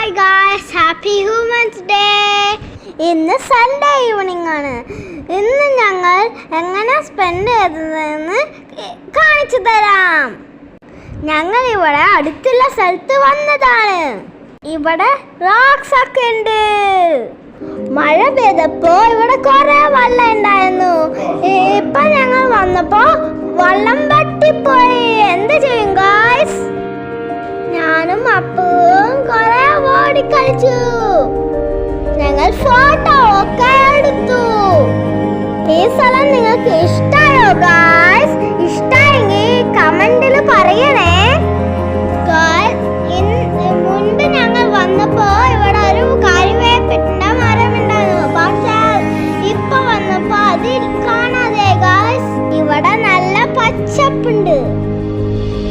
Hi guys, happy humans day. ഇന്ന് Sunday evening ആണ്. ഇന്ന് ഞങ്ങൾ എങ്ങനെ സ്പെൻഡ് ചെയ്തതെന്ന് കാണിച്ചു തരാം. ഞങ്ങൾ ഇവിടെ അടുത്തുള്ള സ്ഥലത്ത് വന്നതാണ്. ഇവിടെ റോക്സ് ഒക്കെ ഉണ്ട്. മഴ പെയ്തപ്പോ ഇവിടെ കുറെ വെള്ളം ഉണ്ടായിരുന്നു. ഇപ്പൊ ഞങ്ങൾ വന്നപ്പോ വെള്ളം വറ്റിപ്പോയി. എന്ത് ചെയ്യും ഗായ്സ്? ഞാനും അപ്പവും കുറെ ഓടിക്കളിച്ചു. ഞങ്ങൾ ഫോട്ടോ ഒക്കെ എടുത്തു. ഈ സ്ഥലം നിങ്ങൾക്ക് ഇഷ്ടായോ ഗായ്സ്? ഇഷ്ടായെങ്കിൽ കമന്റിൽ പറയണേ. മുൻപ് ഞങ്ങൾ വന്നപ്പോ ഇവിടെ ഒരു കരിവേപ്പിന്റെ മരം ഉണ്ടായിരുന്നു. പക്ഷെ ഇപ്പൊ വന്നപ്പോ അത് കാണാതെ ഗായ്സ്. ഇവിടെ നല്ല പച്ചപ്പുണ്ട്.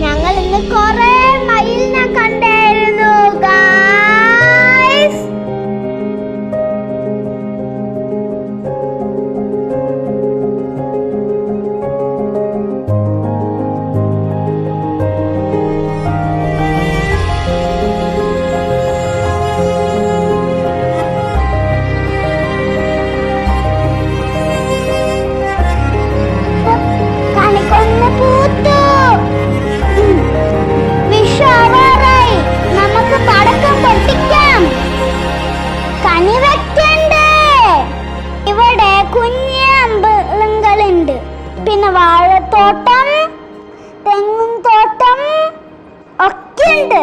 ഞങ്ങൾ ഇന്ന് കുറെ മയിലിനെ കണ്ടായിരുന്നു ഗായ്സ്. ഇവിടെ കുഞ്ഞ് അമ്പലങ്ങളുണ്ട്. പിന്നെ വാഴത്തോട്ടം, തെങ്ങും തോട്ടം ഒക്കെ ഉണ്ട്.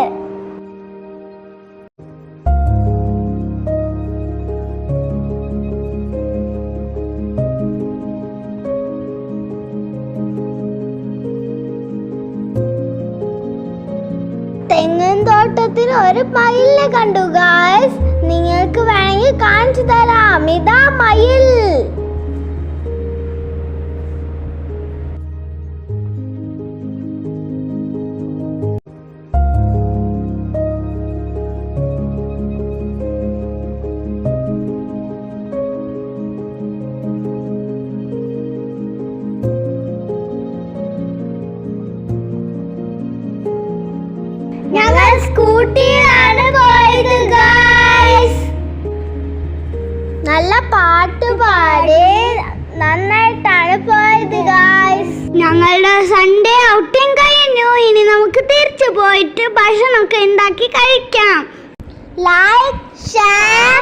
തെങ്ങിൻ തോട്ടത്തിൽ ഒരു മയിലിനെ കണ്ടു ഗായ്സ്. നിങ്ങൾക്ക് വേണമെങ്കിൽ കാണിച്ചു തരാം. ഇതാ മയിൽ. ഞങ്ങൾ സ്കൂട്ടിയിലാണ് പോയത് ഗായ്സ്. നല്ല പാട്ട് പാടി നന്നായിട്ടാണ് പോയത് ഗായ്സ്. ഞങ്ങളുടെ സൺഡേ ഔട്ടിംഗ് കഴിഞ്ഞു. ഇനി നമുക്ക് തിരിച്ചു പോയിട്ട് ഭക്ഷണമൊക്കെ ഉണ്ടാക്കി കഴിക്കാം. Like, share,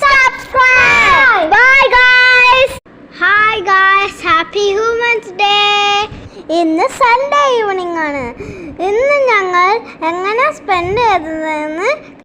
subscribe. Bye guys. Hi guys, happy humans day. ഇന്ന് സൺഡേ ഈവനിങ് ആണ്. ഇന്ന് ഞങ്ങൾ എങ്ങനെ സ്പെൻഡ് ചെയ്തതെന്ന്